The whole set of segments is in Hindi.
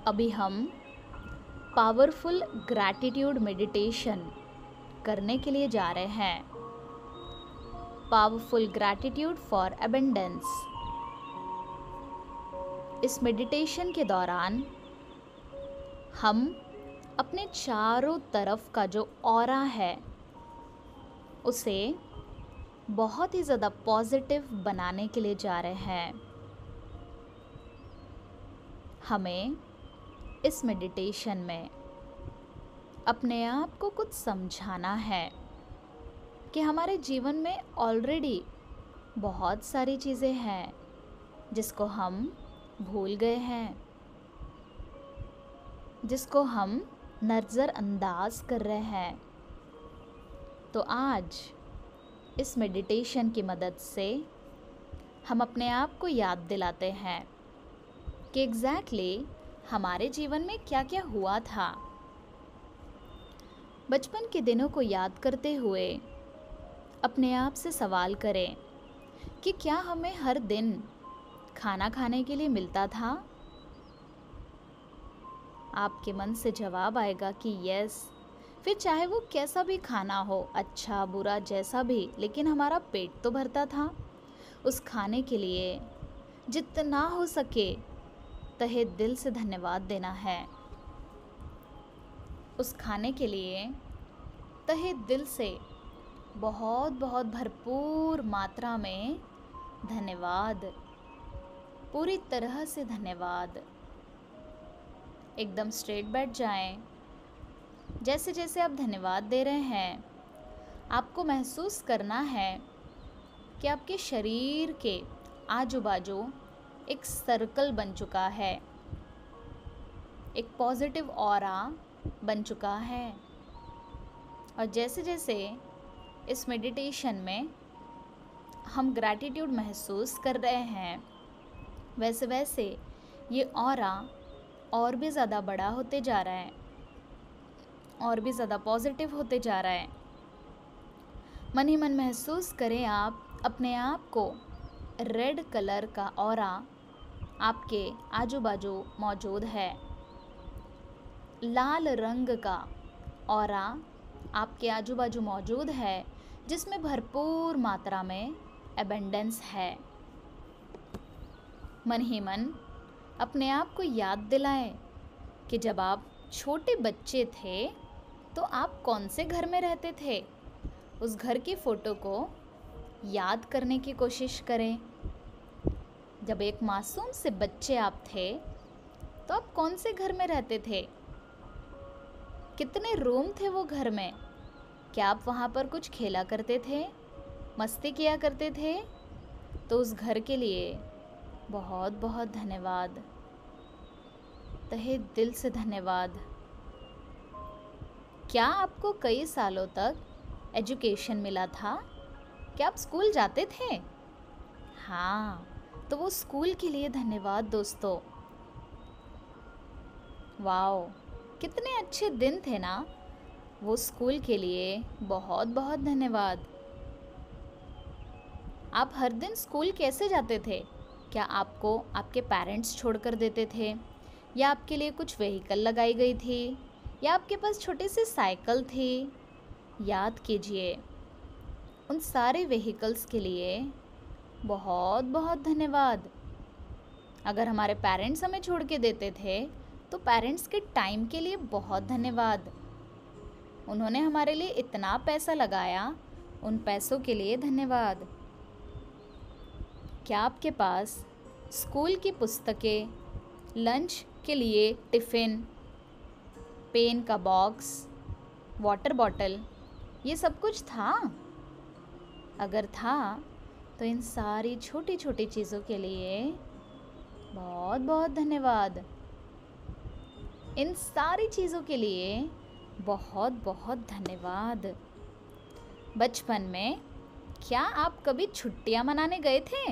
अभी हम पावरफुल ग्रैटिट्यूड मेडिटेशन करने के लिए जा रहे हैं। Powerful gratitude for abundance. इस मेडिटेशन के दौरान हम अपने चारों तरफ का जो ऑरा है उसे बहुत ही ज़्यादा पॉजिटिव बनाने के लिए जा रहे हैं। हमें इस मेडिटेशन में अपने आप को कुछ समझाना है कि हमारे जीवन में ऑलरेडी बहुत सारी चीज़ें हैं जिसको हम भूल गए हैं, जिसको हम नज़रअंदाज कर रहे हैं। तो आज इस मेडिटेशन की मदद से हम अपने आप को याद दिलाते हैं कि एग्जैक्टली हमारे जीवन में क्या क्या हुआ था। बचपन के दिनों को याद करते हुए अपने आप से सवाल करें कि क्या हमें हर दिन खाना खाने के लिए मिलता था? आपके मन से जवाब आएगा कि यस। फिर चाहे वो कैसा भी खाना हो, अच्छा बुरा जैसा भी, लेकिन हमारा पेट तो भरता था। उस खाने के लिए जितना हो सके तहे दिल से धन्यवाद देना है। उस खाने के लिए तहे दिल से बहुत बहुत भरपूर मात्रा में धन्यवाद, पूरी तरह से धन्यवाद। एकदम स्ट्रेट बैठ जाएं। जैसे जैसे आप धन्यवाद दे रहे हैं, आपको महसूस करना है कि आपके शरीर के आजू बाजू एक सर्कल बन चुका है, एक पॉजिटिव ऑरा बन चुका है। और जैसे जैसे इस मेडिटेशन में हम ग्रैटिट्यूड महसूस कर रहे हैं, वैसे वैसे ये ऑरा और भी ज़्यादा बड़ा होते जा रहा है, और भी ज़्यादा पॉजिटिव होते जा रहा है। मन ही मन महसूस करें आप अपने आप को रेड कलर का ऑरा आपके आजू बाजू मौजूद है। लाल रंग का ऑरा आपके आजू बाजू मौजूद है, जिसमें भरपूर मात्रा में एबंडेंस है। मन ही मन अपने आप को याद दिलाएं कि जब आप छोटे बच्चे थे तो आप कौन से घर में रहते थे। उस घर की फ़ोटो को याद करने की कोशिश करें। जब एक मासूम से बच्चे आप थे तो आप कौन से घर में रहते थे? कितने रूम थे वो घर में? क्या आप वहाँ पर कुछ खेला करते थे, मस्ती किया करते थे? तो उस घर के लिए बहुत बहुत धन्यवाद, तहे दिल से धन्यवाद। क्या आपको कई सालों तक एजुकेशन मिला था? क्या आप स्कूल जाते थे? हाँ, तो वो स्कूल के लिए धन्यवाद दोस्तों। वाओ, कितने अच्छे दिन थे ना। वो स्कूल के लिए बहुत बहुत धन्यवाद। आप हर दिन स्कूल कैसे जाते थे? क्या आपको आपके पेरेंट्स छोड़कर देते थे, या आपके लिए कुछ व्हीकल लगाई गई थी, या आपके पास छोटी सी साइकिल थी? याद कीजिए, उन सारे व्हीकल्स के लिए बहुत बहुत धन्यवाद। अगर हमारे पेरेंट्स हमें छोड़ के देते थे तो पेरेंट्स के टाइम के लिए बहुत धन्यवाद। उन्होंने हमारे लिए इतना पैसा लगाया, उन पैसों के लिए धन्यवाद। क्या आपके पास स्कूल की पुस्तकें, लंच के लिए टिफ़िन, पेन का बॉक्स, वाटर बॉटल, ये सब कुछ था? अगर था तो इन सारी छोटी छोटी चीज़ों के लिए बहुत बहुत धन्यवाद। इन सारी चीज़ों के लिए बहुत बहुत धन्यवाद। बचपन में क्या आप कभी छुट्टियां मनाने गए थे?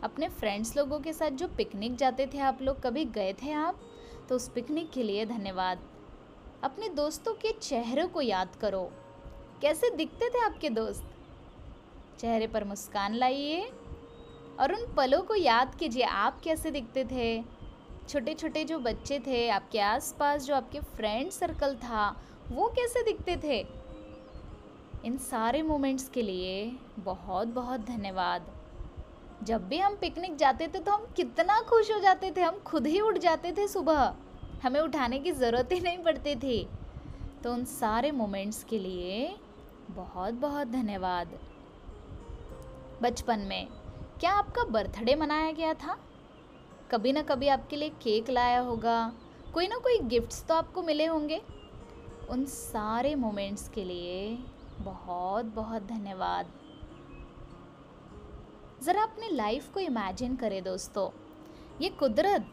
अपने फ्रेंड्स लोगों के साथ जो पिकनिक जाते थे आप लोग, कभी गए थे आप? तो उस पिकनिक के लिए धन्यवाद। अपने दोस्तों के चेहरों को याद करो। कैसे दिखते थे आपके दोस्त? चेहरे पर मुस्कान लाइए और उन पलों को याद कीजिए। आप कैसे दिखते थे? छोटे छोटे जो बच्चे थे आपके आसपास, जो आपके फ्रेंड सर्कल था, वो कैसे दिखते थे। इन सारे मोमेंट्स के लिए बहुत बहुत धन्यवाद। जब भी हम पिकनिक जाते थे तो हम कितना खुश हो जाते थे, हम खुद ही उठ जाते थे सुबह, हमें उठाने की ज़रूरत ही नहीं पड़ती थी। तो उन सारे मोमेंट्स के लिए बहुत बहुत धन्यवाद। बचपन में क्या आपका बर्थडे मनाया गया था? कभी ना कभी आपके लिए केक लाया होगा, कोई ना कोई गिफ्ट्स तो आपको मिले होंगे। उन सारे मोमेंट्स के लिए बहुत बहुत धन्यवाद। ज़रा अपनी लाइफ को इमेजिन करें दोस्तों, ये कुदरत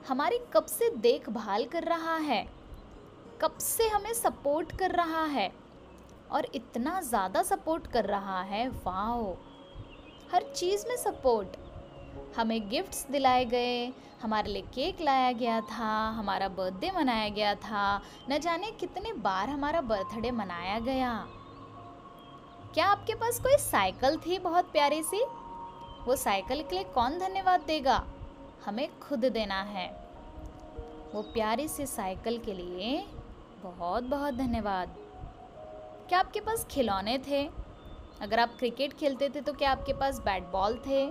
हमारी कब से देखभाल कर रहा है, कब से हमें सपोर्ट कर रहा है, और इतना ज़्यादा सपोर्ट कर रहा है। वाओ, हर चीज़ में सपोर्ट। हमें गिफ्ट्स दिलाए गए, हमारे लिए केक लाया गया था, हमारा बर्थडे मनाया गया था, न जाने कितने बार हमारा बर्थडे मनाया गया। क्या आपके पास कोई साइकिल थी बहुत प्यारी सी? वो साइकिल के लिए कौन धन्यवाद देगा? हमें खुद देना है। वो प्यारी सी साइकिल के लिए बहुत बहुत धन्यवाद। क्या आपके पास खिलौने थे? अगर आप क्रिकेट खेलते थे तो क्या आपके पास बैट बॉल थे?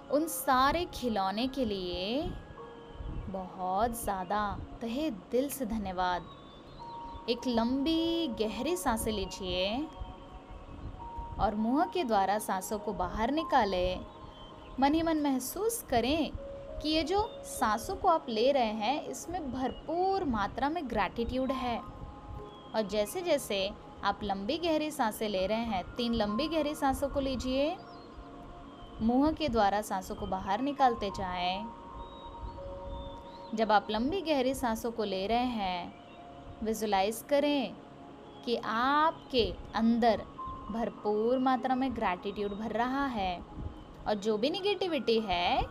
उन सारे खिलौने के लिए बहुत ज़्यादा तहे दिल से धन्यवाद। एक लंबी गहरी सांसें लीजिए और मुंह के द्वारा सांसों को बाहर निकालें। मन ही मन महसूस करें कि ये जो सांसों को आप ले रहे हैं, इसमें भरपूर मात्रा में ग्रैटिट्यूड है। और जैसे जैसे आप लंबी गहरी सांसें ले रहे हैं, 3 लंबी गहरी सांसों को लीजिए, मुंह के द्वारा सांसों को बाहर निकालते जाएं। जब आप लंबी गहरी सांसों को ले रहे हैं, विजुलाइज करें कि आपके अंदर भरपूर मात्रा में ग्रैटिट्यूड भर रहा है, और जो भी निगेटिविटी है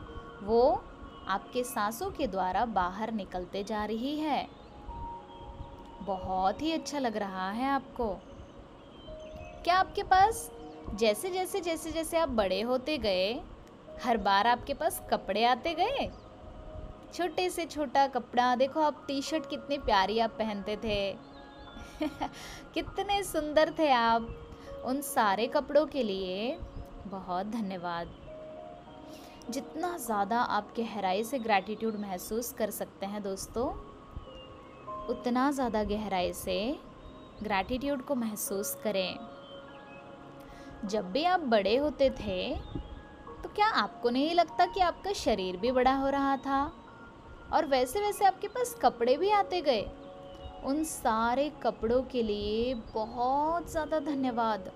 वो आपके सांसों के द्वारा बाहर निकलते जा रही है। बहुत ही अच्छा लग रहा है आपको। क्या आपके पास जैसे जैसे आप बड़े होते गए, हर बार आपके पास कपड़े आते गए? छोटे से छोटा कपड़ा, देखो आप टी शर्ट कितनी प्यारी आप पहनते थे कितने सुंदर थे आप। उन सारे कपड़ों के लिए बहुत धन्यवाद। जितना ज़्यादा आप गहराई से ग्रैटिट्यूड महसूस कर सकते हैं दोस्तों, उतना ज़्यादा गहराई से ग्रैटिट्यूड को महसूस करें। जब भी आप बड़े होते थे तो क्या आपको नहीं लगता कि आपका शरीर भी बड़ा हो रहा था, और वैसे वैसे आपके पास कपड़े भी आते गए? उन सारे कपड़ों के लिए बहुत ज़्यादा धन्यवाद।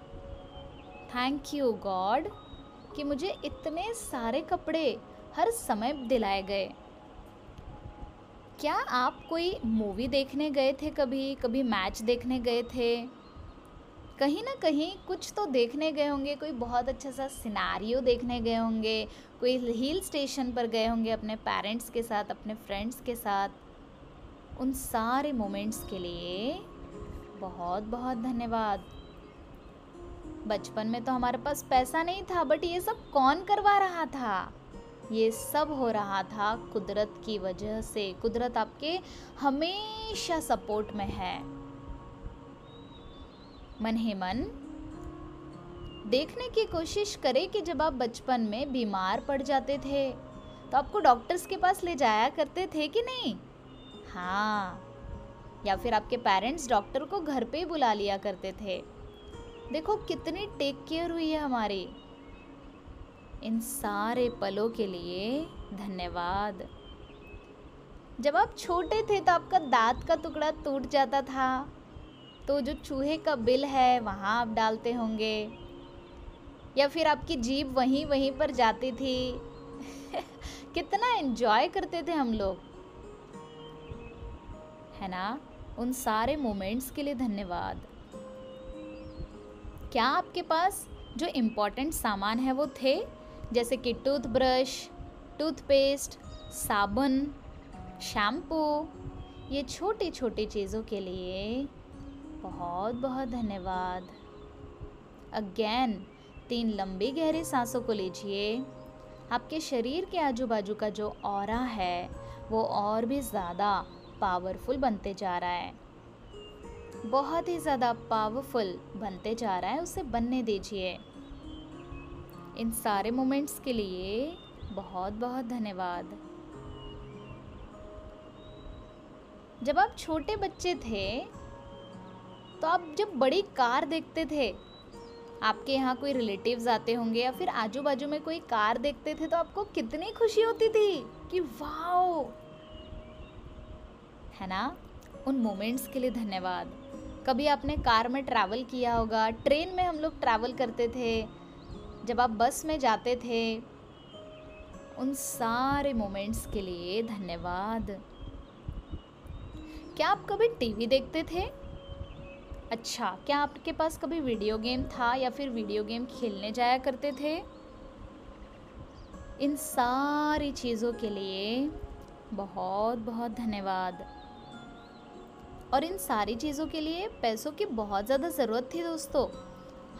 थैंक यू गॉड कि मुझे इतने सारे कपड़े हर समय दिलाए गए। क्या आप कोई मूवी देखने गए थे, कभी मैच देखने गए थे? कहीं ना कहीं कुछ तो देखने गए होंगे, कोई बहुत अच्छा सा सिनेरियो देखने गए होंगे, कोई हिल स्टेशन पर गए होंगे अपने पेरेंट्स के साथ, अपने फ्रेंड्स के साथ। उन सारे मोमेंट्स के लिए बहुत बहुत धन्यवाद। बचपन में तो हमारे पास पैसा नहीं था, बट ये सब कौन करवा रहा था? ये सब हो रहा था कुदरत की वजह से। कुदरत आपके हमेशा सपोर्ट में है। मन ही मन देखने की कोशिश करें कि जब आप बचपन में बीमार पड़ जाते थे तो आपको डॉक्टर्स के पास ले जाया करते थे कि नहीं? हाँ, या फिर आपके पेरेंट्स डॉक्टर को घर पे ही बुला लिया करते थे। देखो कितनी टेक केयर हुई है हमारी। इन सारे पलों के लिए धन्यवाद। जब आप छोटे थे तो आपका दांत का टुकड़ा टूट जाता था, तो जो चूहे का बिल है वहाँ आप डालते होंगे, या फिर आपकी जीभ वहीं पर जाती थी कितना एंजॉय करते थे हम लोग, है ना? उन सारे मोमेंट्स के लिए धन्यवाद। क्या आपके पास जो इम्पोर्टेंट सामान है वो थे, जैसे कि टूथब्रश, टूथपेस्ट, साबुन, शैम्पू? ये छोटी छोटी चीज़ों के लिए बहुत बहुत धन्यवाद। अगेन 3 लंबी गहरी सांसों को लीजिए। आपके शरीर के आजू बाजू का जो ऑरा है वो और भी ज़्यादा पावरफुल बनते जा रहा है, बहुत ही ज़्यादा पावरफुल बनते जा रहा है। उसे बनने दीजिए। इन सारे मोमेंट्स के लिए बहुत बहुत धन्यवाद। जब आप छोटे बच्चे थे तो आप जब बड़ी कार देखते थे, आपके यहाँ कोई रिलेटिव्स आते होंगे या फिर आजू बाजू में कोई कार देखते थे, तो आपको कितनी खुशी होती थी कि वाओ, है ना। उन मोमेंट्स के लिए धन्यवाद। कभी आपने कार में ट्रैवल किया होगा, ट्रेन में हम लोग ट्रैवल करते थे, जब आप बस में जाते थे, उन सारे मोमेंट्स के लिए धन्यवाद। क्या आप कभी टीवी देखते थे? अच्छा, क्या आपके पास कभी वीडियो गेम था या फिर वीडियो गेम खेलने जाया करते थे? इन सारी चीज़ों के लिए बहुत बहुत धन्यवाद। और इन सारी चीज़ों के लिए पैसों की बहुत ज़्यादा ज़रूरत थी दोस्तों।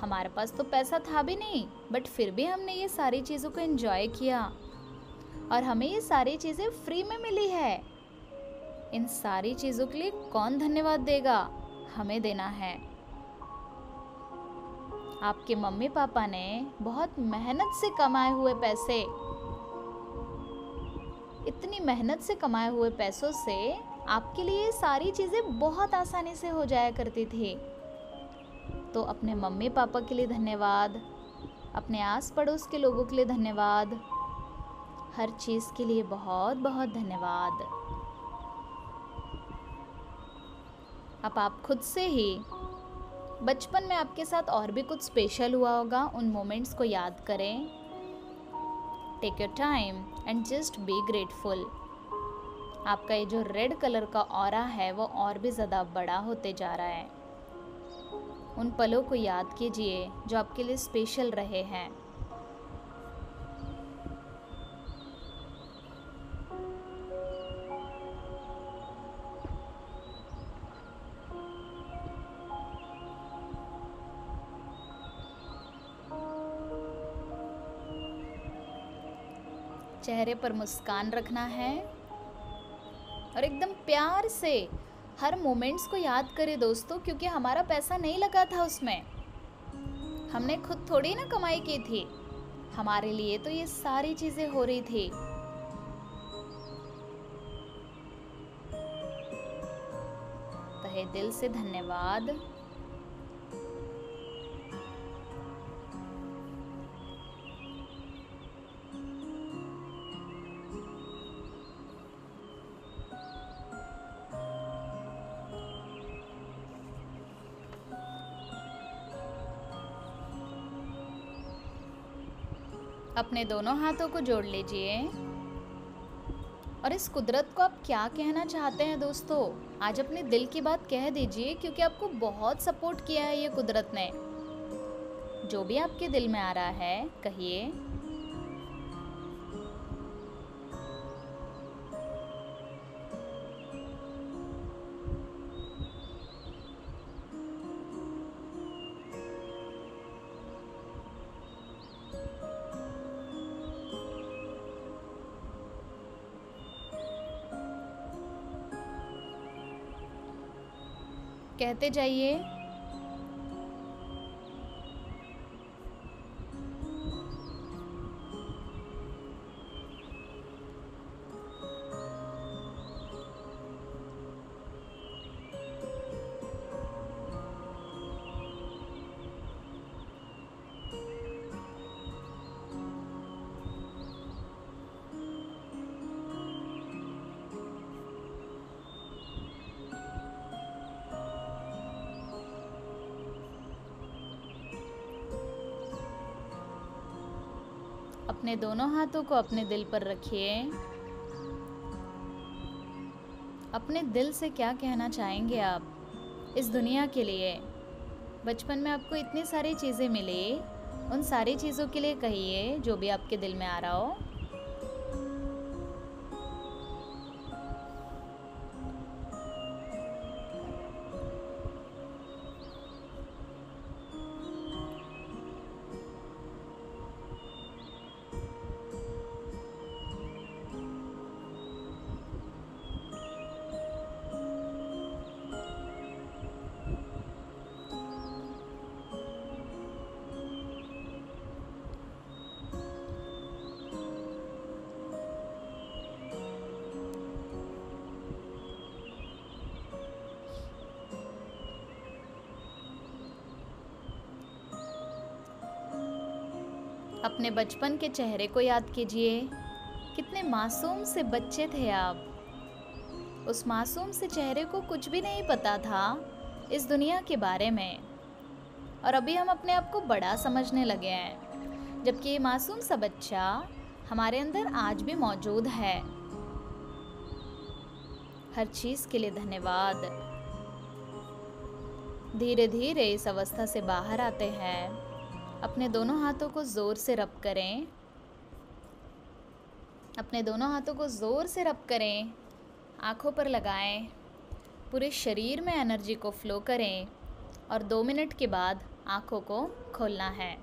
हमारे पास तो पैसा था भी नहीं, बट फिर भी हमने ये सारी चीज़ों को एंजॉय किया और हमें ये सारी चीज़ें फ्री में मिली है। इन सारी चीज़ों के लिए कौन धन्यवाद देगा? हमें देना है। आपके मम्मी पापा ने बहुत मेहनत से कमाए हुए पैसे, इतनी मेहनत से कमाए हुए पैसों से आपके लिए सारी चीज़ें बहुत आसानी से हो जाया करती थी। तो अपने मम्मी पापा के लिए धन्यवाद, अपने आस पड़ोस के लोगों के लिए धन्यवाद, हर चीज़ के लिए बहुत बहुत धन्यवाद। अब आप खुद से ही बचपन में आपके साथ और भी कुछ स्पेशल हुआ होगा, उन मोमेंट्स को याद करें। Take your time and just be grateful. आपका ये जो रेड कलर का ऑरा है वो और भी ज़्यादा बड़ा होते जा रहा है। उन पलों को याद कीजिए जो आपके लिए स्पेशल रहे हैं। चेहरे पर मुस्कान रखना है और एकदम प्यार से हर मोमेंट्स को याद करें दोस्तों, क्योंकि हमारा पैसा नहीं लगा था उसमें। हमने खुद थोड़ी ना कमाई की थी, हमारे लिए तो ये सारी चीज़ें हो रही थी। तहे दिल से धन्यवाद। अपने दोनों हाथों को जोड़ लीजिए और इस कुदरत को आप क्या कहना चाहते हैं दोस्तों, आज अपने दिल की बात कह दीजिए, क्योंकि आपको बहुत सपोर्ट किया है ये कुदरत ने। जो भी आपके दिल में आ रहा है कहिए। कहते जाइए। अपने दोनों हाथों को अपने दिल पर रखिए। अपने दिल से क्या कहना चाहेंगे आप इस दुनिया के लिए? बचपन में आपको इतनी सारी चीज़ें मिली, उन सारी चीज़ों के लिए कहिए जो भी आपके दिल में आ रहा हो। अपने बचपन के चेहरे को याद कीजिए। कितने मासूम से बच्चे थे आप। उस मासूम से चेहरे को कुछ भी नहीं पता था इस दुनिया के बारे में, और अभी हम अपने आप को बड़ा समझने लगे हैं, जबकि ये मासूम सा बच्चा हमारे अंदर आज भी मौजूद है। हर चीज़ के लिए धन्यवाद। धीरे धीरे इस अवस्था से बाहर आते हैं। अपने दोनों हाथों को ज़ोर से रब करें। अपने दोनों हाथों को ज़ोर से रब करें, आँखों पर लगाएं, पूरे शरीर में एनर्जी को फ्लो करें और 2 मिनट के बाद आँखों को खोलना है।